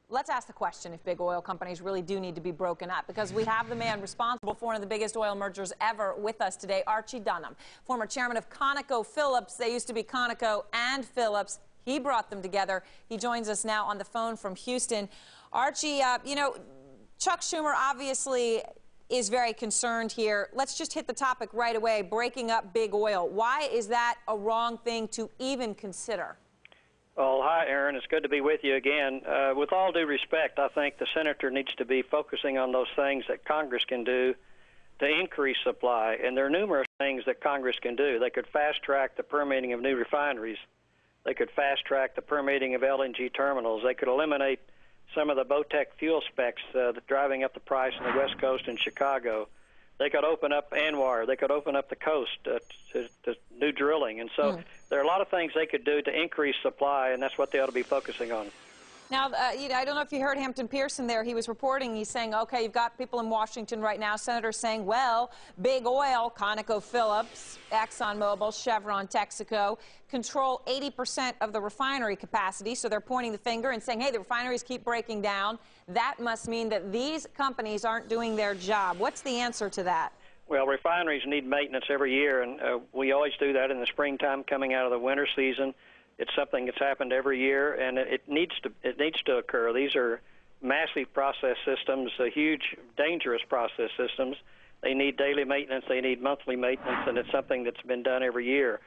Let's ask the question if big oil companies really do need to be broken up, because we have the man responsible for one of the biggest oil mergers ever with us today, Archie Dunham, former chairman of ConocoPhilips. They used to be Conoco and Phillips. He brought them together. He joins us now on the phone from Houston. Archie, Chuck Schumer obviously is very concerned here. Let's just hit the topic right away, breaking up big oil. Why is that a wrong thing to even consider? Well, hi, Aaron. It's good to be with you again. With all due respect, I think the senator needs to be focusing on those things that Congress can do to increase supply, and there are numerous things that Congress can do. They could fast-track the permitting of new refineries. They could fast-track the permitting of LNG terminals. They could eliminate some of the BOTEC fuel specs driving up the price on the West Coast and Chicago. They could open up ANWR. They could open up the coast to new drilling. And so there are a lot of things they could do to increase supply, and that's what they ought to be focusing on. Now, I don't know if you heard Hampton Pearson there. He was reporting, he's saying, okay, you've got people in Washington right now, senators saying, well, big oil, ConocoPhillips, ExxonMobil, Chevron, Texaco, control 80% of the refinery capacity. So they're pointing the finger and saying, hey, the refineries keep breaking down. That must mean that these companies aren't doing their job. What's the answer to that? Well, refineries need maintenance every year, and we always do that in the springtime coming out of the winter season. It's something that's happened every year, and it needs to occur. These are massive process systems, huge, dangerous process systems. They need daily maintenance. They need monthly maintenance, and it's something that's been done every year.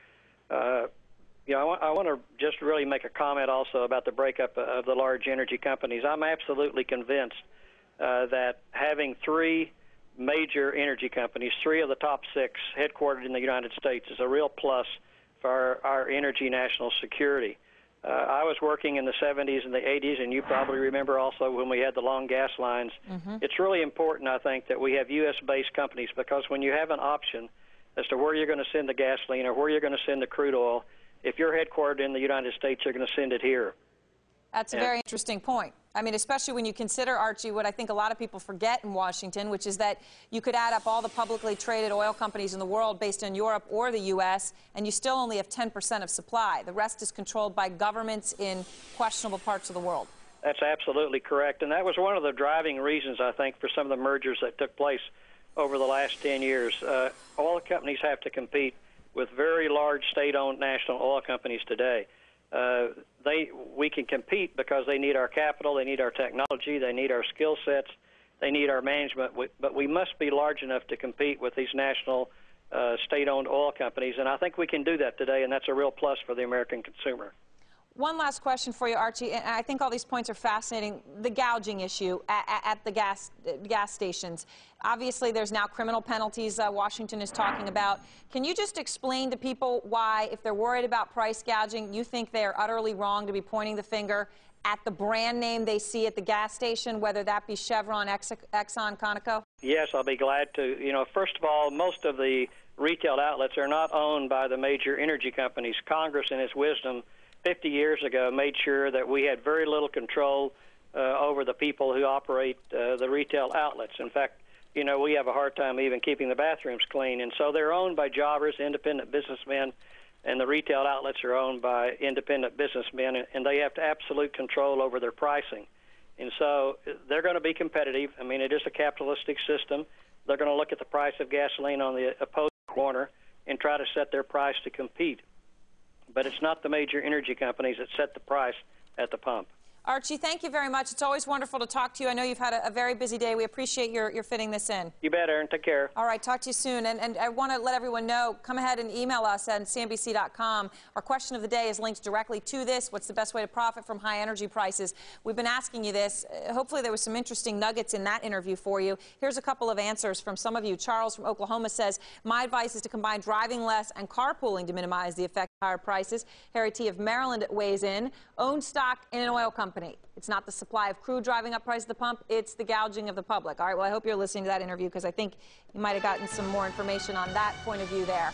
I want to just really make a comment also about the breakup of the large energy companies. I'm absolutely convinced that having three major energy companies, three of the top six headquartered in the United States, is a real plus for our energy national security. I was working in the 70s and the 80s, and you probably remember also when we had the long gas lines. It's really important, I think, that we have U.S.-based companies, because when you have an option as to where you're going to send the gasoline or where you're going to send the crude oil, if you're headquartered in the United States, you're going to send it here. That's a very interesting point. I mean, especially when you consider, Archie, what I think a lot of people forget in Washington, which is that you could add up all the publicly traded oil companies in the world based in Europe or the U.S., and you still only have 10% of supply. The rest is controlled by governments in questionable parts of the world. That's absolutely correct, and that was one of the driving reasons, I think, for some of the mergers that took place over the last 10 years. Oil companies have to compete with very large state-owned national oil companies today. We can compete because they need our capital, they need our technology, they need our skill sets, they need our management, but we must be large enough to compete with these national state-owned oil companies, and I think we can do that today, and that's a real plus for the American consumer. One last question for you, Archie, and I think all these points are fascinating. The gouging issue at the gas stations. Obviously, there's now criminal penalties Washington is talking about. Can you just explain to people why, if they're worried about price gouging, you think they are utterly wrong to be pointing the finger at the brand name they see at the gas station, whether that be Chevron, Exxon, Conoco? Yes, I'll be glad to. First of all, most of the retail outlets are not owned by the major energy companies. Congress, in its wisdom, 50 years ago, made sure that we had very little control over the people who operate the retail outlets. In fact, we have a hard time even keeping the bathrooms clean. And so they're owned by jobbers, independent businessmen, and the retail outlets are owned by independent businessmen, and they have absolute control over their pricing. And so they're going to be competitive. I mean, it is a capitalistic system. They're going to look at the price of gasoline on the opposing corner and try to set their price to compete. But it's not the major energy companies that set the price at the pump. Archie, thank you very much. It's always wonderful to talk to you. I know you've had a very busy day. We appreciate your fitting this in. You bet, Aaron. Take care. All right, talk to you soon. And I want to let everyone know, come ahead and email us at CNBC.com. Our question of the day is linked directly to this. What's the best way to profit from high energy prices? We've been asking you this. Hopefully there was some interesting nuggets in that interview for you. Here's a couple of answers from some of you. Charles from Oklahoma says, my advice is to combine driving less and carpooling to minimize the effect of higher prices. Harry T. of Maryland weighs in. Own stock in an oil company. It's not the supply of crude driving up price at the pump, it's the gouging of the public. All right, well, I hope you're listening to that interview, because I think you might have gotten some more information on that point of view there.